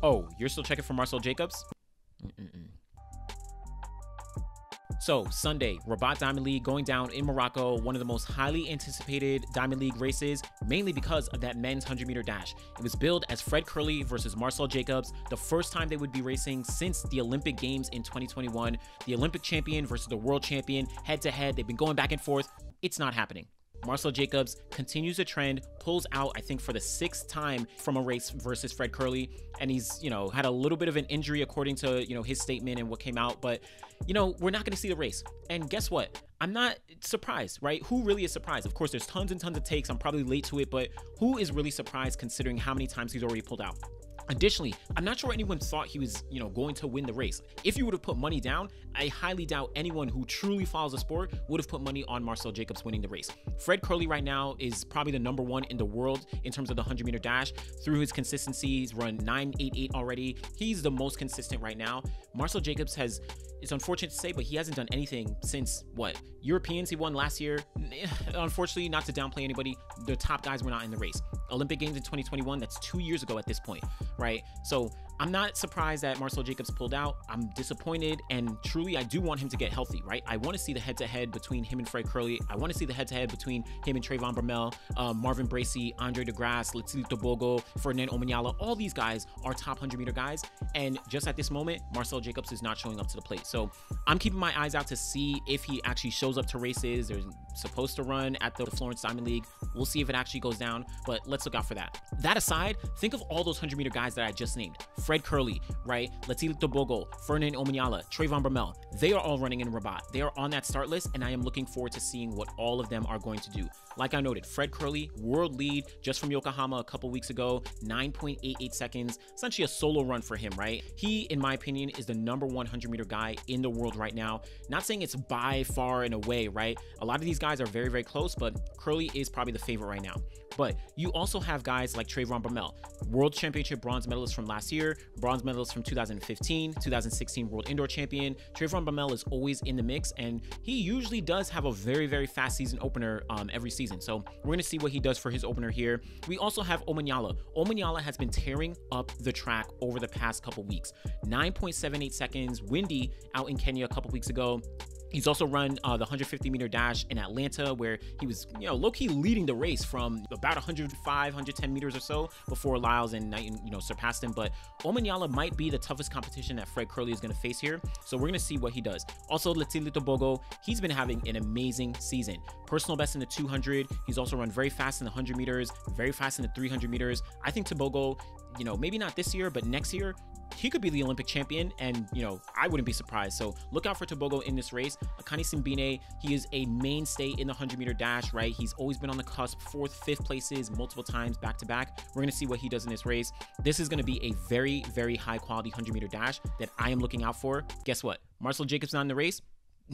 Oh, you're still checking for Marcell Jacobs? So Sunday, Rabat Diamond League going down in Morocco, one of the most highly anticipated Diamond League races, mainly because of that men's 100-meter dash. It was billed as Fred Curley versus Marcell Jacobs, the first time they would be racing since the Olympic Games in 2021. The Olympic champion versus the world champion, head-to-head. They've been going back and forth. It's not happening. Marcell Jacobs continues the trend, pulls out, I think, for the 6th time from a race versus Fred Curley. And he's, had a little bit of an injury according to, his statement and what came out. But, we're not going to see the race. And guess what? I'm not surprised, right? Who really is surprised? Of course, there's tons and tons of takes. I'm probably late to it, but who is really surprised considering how many times he's already pulled out? Additionally, I'm not sure anyone thought he was, going to win the race. If you would have put money down, I highly doubt anyone who truly follows the sport would have put money on Marcell Jacobs winning the race. Fred Curley right now is probably the #1 in the world in terms of the 100-meter dash. Through his consistency, he's run 9.88 already. He's the most consistent right now. Marcell Jacobs it's unfortunate to say, but he hasn't done anything since, Europeans he won last year. Unfortunately, not to downplay anybody, the top guys were not in the race. Olympic Games in 2021, that's 2 years ago at this point, right? So I'm not surprised that Marcell Jacobs pulled out. I'm disappointed, and truly, I do want him to get healthy, right? I want to see the head-to-head between him and Fred Curley. I want to see the head-to-head between him and Trayvon Bromell, Marvin Bracey, Andre DeGrasse, Letsili Tobogo, Ferdinand Omanyala. All these guys are top 100-meter guys, and just at this moment, Marcell Jacobs is not showing up to the plate. So I'm keeping my eyes out to see if he actually shows up to races. They're supposed to run at the Florence Diamond League. We'll see if it actually goes down, but let's look out for that. That aside, think of all those 100-meter guys that I just named. Fred Curley, right? Letsili Tobogo, Ferdinand Omanyala, Trayvon Bromell. They are all running in Rabat. They are on that start list, and I am looking forward to seeing what all of them are going to do. Like I noted, Fred Curley, world lead just from Yokohama a couple weeks ago, 9.88 seconds, essentially a solo run for him, right? He, in my opinion, is the #1 100-meter guy in the world right now. Not saying it's by far and away, right? A lot of these guys are very, very close, but Curley is probably the favorite right now. But you also have guys like Trayvon Bromell, world championship bronze medalist from last year, bronze medalist from 2015, 2016 world indoor champion. Trayvon Bromell is always in the mix, and he usually does have a very, very fast season opener every season. So we're going to see what he does for his opener here. We also have Omanyala. Omanyala has been tearing up the track over the past couple weeks. 9.78 seconds, windy out in Kenya a couple weeks ago. He's also run the 150-meter dash in Atlanta, where he was, low-key leading the race from about 105, 110 meters or so before Lyles and Knighton, surpassed him. But Omanyala might be the toughest competition that Fred Curley is going to face here. So we're going to see what he does. Also, Letsili Tobogo, he's been having an amazing season. Personal best in the 200. He's also run very fast in the 100 meters, very fast in the 300 meters. I think Tobogo, maybe not this year, but next year, he could be the Olympic champion, and I wouldn't be surprised. So look out for Tobogo in this race. Akani Simbine, he is a mainstay in the 100-meter dash, right? He's always been on the cusp, 4th, 5th places multiple times back to back. We're going to see what he does in this race. This is going to be a very, very high quality 100-meter dash that I am looking out for. Guess what? Marcell Jacobs not in the race.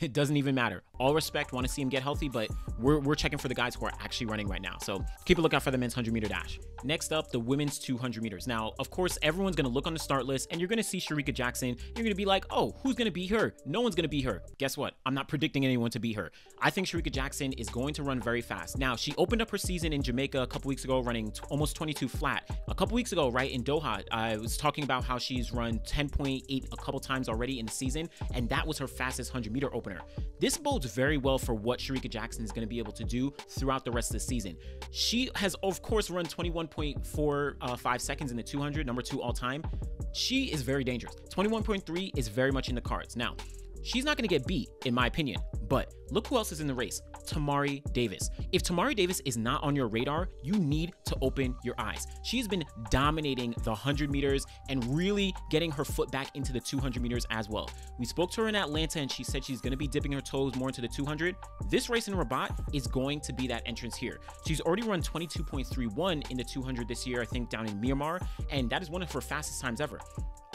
It doesn't even matter. All respect, want to see him get healthy, but we're checking for the guys who are actually running right now. So keep a lookout for the men's 100-meter dash. Next up, the women's 200 meters. Now, of course, everyone's going to look on the start list, and you're going to see Shericka Jackson. You're going to be like, oh, who's going to be her? No one's going to be her. Guess what? I'm not predicting anyone to be her. I think Shericka Jackson is going to run very fast. Now, she opened up her season in Jamaica a couple weeks ago, running almost 22 flat. A couple weeks ago, right, in Doha, I was talking about how she's run 10.8 a couple times already in the season, and that was her fastest 100-meter opener. This bodes very well for what Shericka Jackson is going to be able to do throughout the rest of the season. She has, of course, run 21.45 seconds in the 200, #2 all time. She is very dangerous. 21.3 is very much in the cards. Now, she's not going to get beat, in my opinion, but look who else is in the race. Tamari Davis. If Tamari Davis is not on your radar, you need to open your eyes. She has been dominating the 100 meters and really getting her foot back into the 200 meters as well. We spoke to her in Atlanta, and she said she's going to be dipping her toes more into the 200. This race in Rabat is going to be that entrance here. She's already run 22.31 in the 200 this year, I think, down in Myanmar, and that is one of her fastest times ever.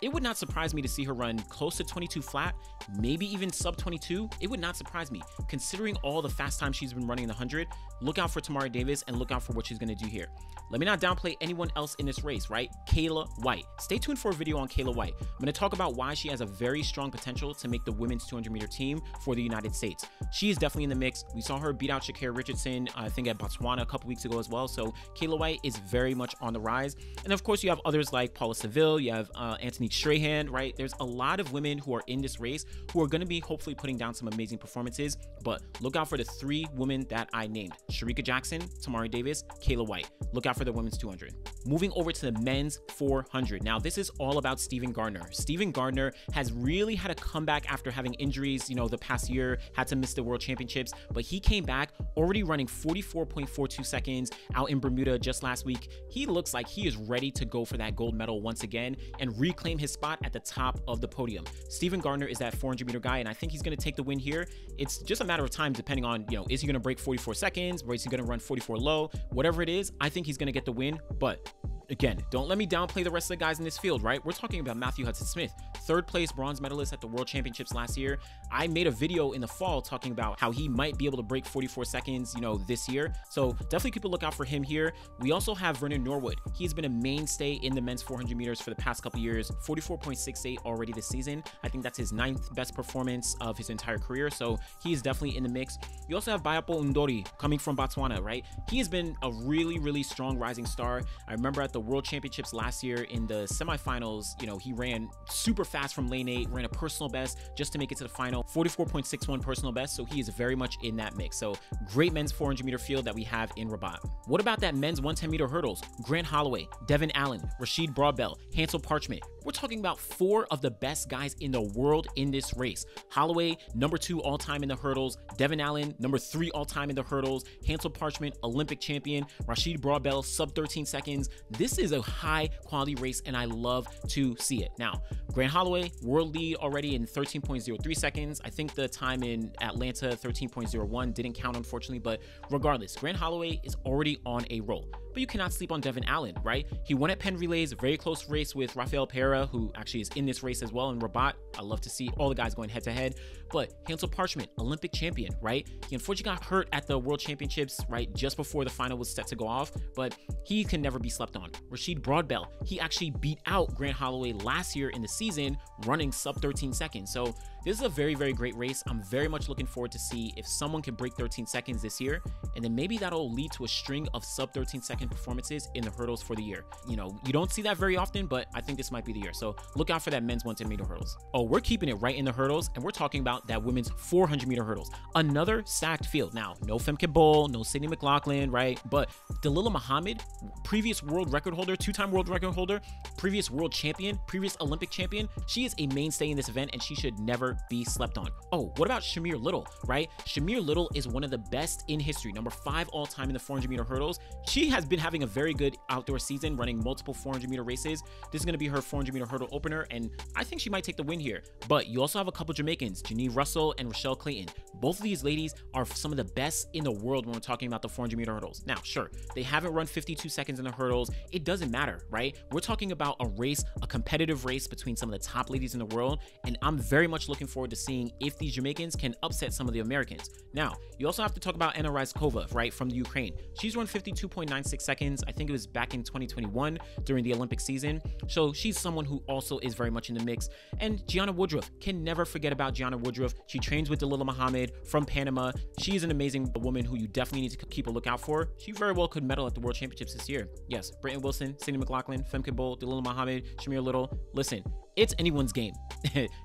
it would not surprise me to see her run close to 22 flat, maybe even sub 22. It would not surprise me considering all the fast times she's been running in the 100. Look out for Tamari Davis and look out for what she's going to do here. Let me not downplay anyone else in this race, right? Kayla White. Stay tuned for a video on Kayla White. I'm going to talk about why she has a very strong potential to make the women's 200-meter team for the United States. She is definitely in the mix. We saw her beat out Shakira Richardson, I think at Botswana a couple weeks ago as well. So Kayla White is very much on the rise. And of course, you have others like Paula Seville, you have Anthony Strahan, right? There's a lot of women who are in this race who are going to be hopefully putting down some amazing performances. But look out for the 3 women that I named: Sharika Jackson, Tamari Davis, Kayla White. Look out for the women's 200. Moving over to the men's 400. Now, this is all about Steven Gardner. Steven Gardner has really had a comeback after having injuries, the past year, had to miss the World Championships, but he came back already running 44.42 seconds out in Bermuda just last week. He looks like he is ready to go for that gold medal once again and reclaim his spot at the top of the podium. Steven Gardner is that 400-meter guy, and I think he's going to take the win here. It's just a matter of time depending on, is he going to break 44 seconds, or is he going to run 44 low? Whatever it is, I think he's going to get the win, but again, don't let me downplay the rest of the guys in this field, right? We're talking about Matthew Hudson-Smith, 3rd place bronze medalist at the World Championships last year. I made a video in the fall talking about how he might be able to break 44 seconds, this year. So definitely keep a lookout for him here. We also have Vernon Norwood. He's been a mainstay in the men's 400 meters for the past couple years, 44.68 already this season. I think that's his 9th best performance of his entire career. So he is definitely in the mix. You also have Bayapo Undori coming from Botswana, right? He has been a really, really strong rising star. I remember at the World Championships last year in the semifinals, he ran super fast from lane 8, ran a personal best just to make it to the final, 44.61 personal best. So he is very much in that mix. So great men's 400 meter field that we have in Rabat. What about that men's 110 meter hurdles? Grant Holloway, Devin Allen, Rashid Broadbell, Hansel Parchment. We're talking about 4 of the best guys in the world in this race. Holloway, number 2 all-time in the hurdles. Devin Allen, number 3 all-time in the hurdles. Hansel Parchment, Olympic champion. Rashid Broadbell, sub 13 seconds. This is a high-quality race, and I love to see it. Now, Grant Holloway, world lead already in 13.03 seconds. I think the time in Atlanta, 13.01, didn't count, unfortunately, but regardless, Grant Holloway is already on a roll. But you cannot sleep on Devin Allen, right? He won at Penn Relays, a very close race with Rafael Pereira, who actually is in this race as well in Rabat. I love to see all the guys going head-to-head. But Hansel Parchment, Olympic champion, right? He unfortunately got hurt at the World Championships, right, just before the final was set to go off, but he can never be slept on. Rashid Broadbell, he actually beat out Grant Holloway last year in the season, running sub 13 seconds. So this is a very, very great race. I'm very much looking forward to see if someone can break 13 seconds this year, and then maybe that'll lead to a string of sub 13 second performances in the hurdles for the year. You don't see that very often, but I think this might be the year. So look out for that men's 110 meter hurdles. Oh, we're keeping it right in the hurdles, and we're talking about that women's 400 meter hurdles. Another stacked field. Now, no Femke Bol, no Sydney McLaughlin, right? But Dalilah Muhammad, previous world record holder, 2-time world record holder, previous world champion, previous Olympic champion. She is a mainstay in this event, and she should never be slept on. Oh, what about Shamir Little, right? Shamir Little is one of the best in history, number 5 all time in the 400 meter hurdles. She has been having a very good outdoor season, running multiple 400 meter races. This is going to be her 400 meter hurdle opener, and I think she might take the win here. But you also have a couple Jamaicans, Janine Russell and Rochelle Clayton. Both of these ladies are some of the best in the world when we're talking about the 400 meter hurdles. Now, sure, they haven't run 52 seconds in the hurdles. It doesn't matter, right? We're talking about a race, a competitive race between some of the top ladies in the world, and I'm very much looking forward to seeing if these Jamaicans can upset some of the Americans. Now, you also have to talk about Anna Ryzkova, right, from the Ukraine. She's run 52.96 seconds. I think it was back in 2021 during the Olympic season. So she's someone who also is very much in the mix. And Gianna Woodruff, can never forget about Gianna Woodruff. She trains with Dalilah Muhammad from Panama. She is an amazing woman who you definitely need to keep a lookout for. She very well could medal at the World Championships this year. Yes, Britton Wilson, Sydney McLaughlin, Femke Bol, Dalilah Muhammad, Shamir Little. Listen, it's anyone's game.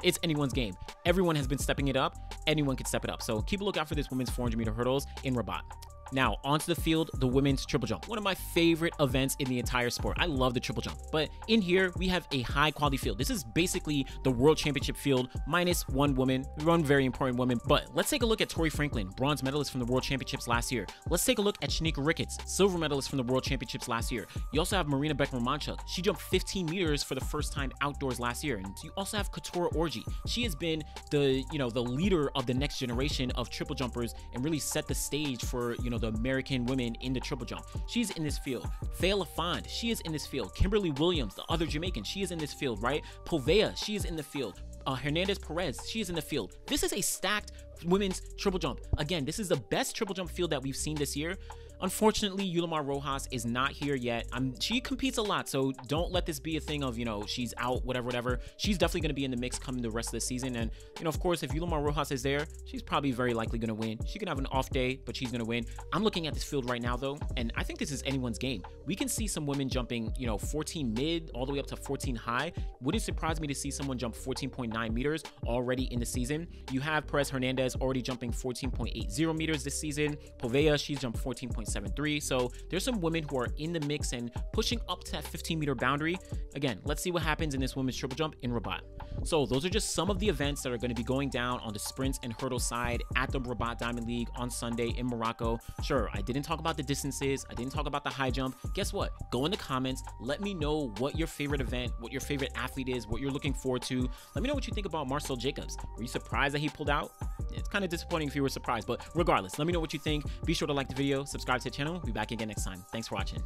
It's anyone's game. Everyone has been stepping it up. Anyone can step it up. So keep a lookout for this women's 400 meter hurdles in Rabat. Now, onto the field, the women's triple jump. One of my favorite events in the entire sport. I love the triple jump. But in here, we have a high quality field. This is basically the World Championship field minus one woman, one very important woman. But let's take a look at Tori Franklin, bronze medalist from the World Championships last year. Let's take a look at Shanika Ricketts, silver medalist from the World Championships last year. You also have Marina Beckman-Manchuk. She jumped 15 meters for the first time outdoors last year. And you also have Katora Orji. She has been the leader of the next generation of triple jumpers and really set the stage for, the American women in the triple jump. She's in this field. Faye LaFond, she is in this field. Kimberly Williams, the other Jamaican, she is in this field, right? Povea, she is in the field. Hernandez Perez, she is in the field. This is a stacked women's triple jump. Again, this is the best triple jump field that we've seen this year. Unfortunately, Yulimar Rojas is not here yet. She competes a lot, so don't let this be a thing of, you know, she's out, whatever. She's definitely going to be in the mix coming the rest of the season. And, you know, of course, if Yulimar Rojas is there, she's probably very likely going to win. She can have an off day, but she's going to win. I'm looking at this field right now, though, and I think this is anyone's game. We can see some women jumping, you know, 14 mid all the way up to 14 high. Wouldn't surprise me to see someone jump 14.9 meters already in the season. You have Perez Hernandez already jumping 14.80 meters this season. Povea, she's jumped 14.73. So there's some women who are in the mix and pushing up to that 15-meter boundary. Again, let's see what happens in this women's triple jump in Rabat. So those are just some of the events that are going to be going down on the sprints and hurdle side at the Rabat Diamond League on Sunday in Morocco. Sure, I didn't talk about the distances. I didn't talk about the high jump. Guess what? Go in the comments. Let me know what your favorite event, what your favorite athlete is, what you're looking forward to. Let me know what you think about Marcell Jacobs. Were you surprised that he pulled out? It's kind of disappointing if you were surprised, but regardless, let me know what you think. Be sure to like the video, subscribe to the channel. We'll be back again next time. Thanks for watching.